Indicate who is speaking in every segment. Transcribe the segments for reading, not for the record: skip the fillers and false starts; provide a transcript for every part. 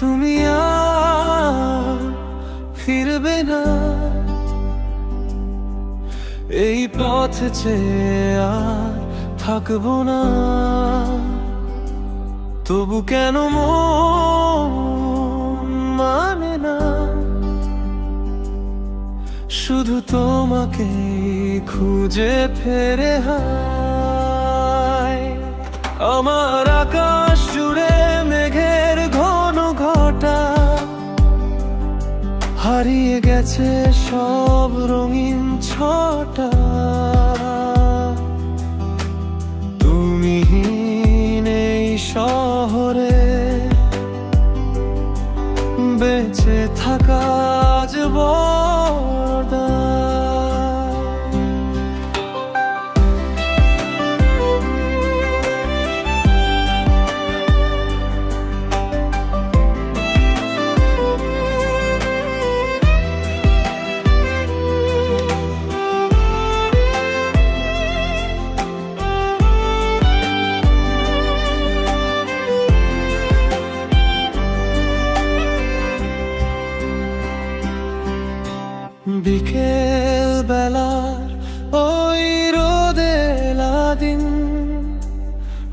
Speaker 1: তুমি আর ফিরবে না, এই পথে চেয়ে আর থাকবো না। তবু কেন মন মানে না, শুধু তোমাকে খুঁজে ফেরে হায়। আমার আকাশ জুড়ে মেঘের ঘন ঘটা, হারিয়ে গেছে সব রঙিন ছটা। তুমি নেই শহরে, বেঁচে থাকা আজ বড়। বিকেল বেলার ওই রোদেলা দিন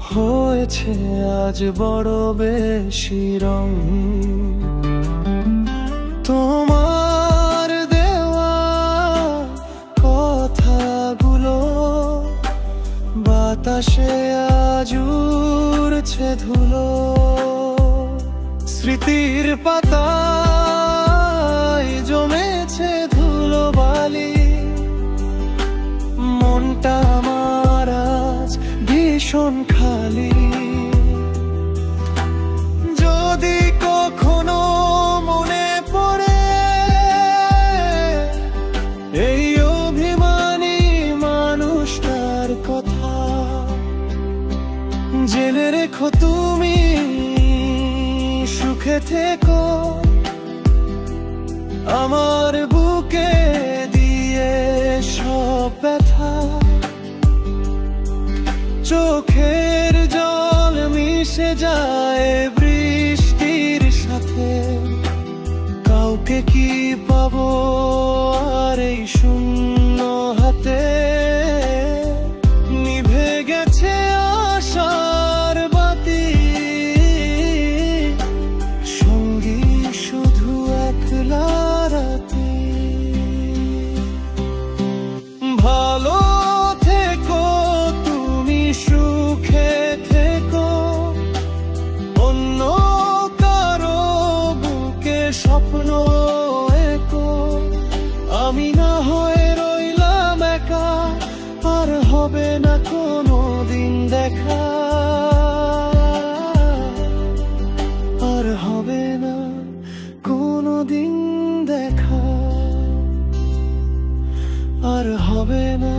Speaker 1: হয়েছে আজ বড় বেশি রং। তোমার দেওয়া কথাগুলো বাতাসে আজ উড়ছে ধুলো। স্মৃতির পাতায় জমেছে ধুলো বালি, মনটা আমার আজ ভীষণ খালি। যদি কখনো মনে পড়ে এই অভিমানী মানুষটার কথা, জেনে রেখো তুমি সুখে থেকো। আমার বুকে দিয়ে সব ব্যথা, চোখের জল মিশে যায় বৃষ্টির সাথে। কাউকে কি পাবো আর এই শূন্য হাতে, নিভে গেছে আশার বাতি। সঙ্গী শুধু একলা রাতি। ভালো থেকো তুমি, সুখে থেকো, অন্য কারো বুকে স্বপ্ন এঁকো। আমি না হয়ে রইলাম একা, আর হবে না কোনো দিন দেখা, আর হবে না কোনো দিন দেখা, আর হবে না।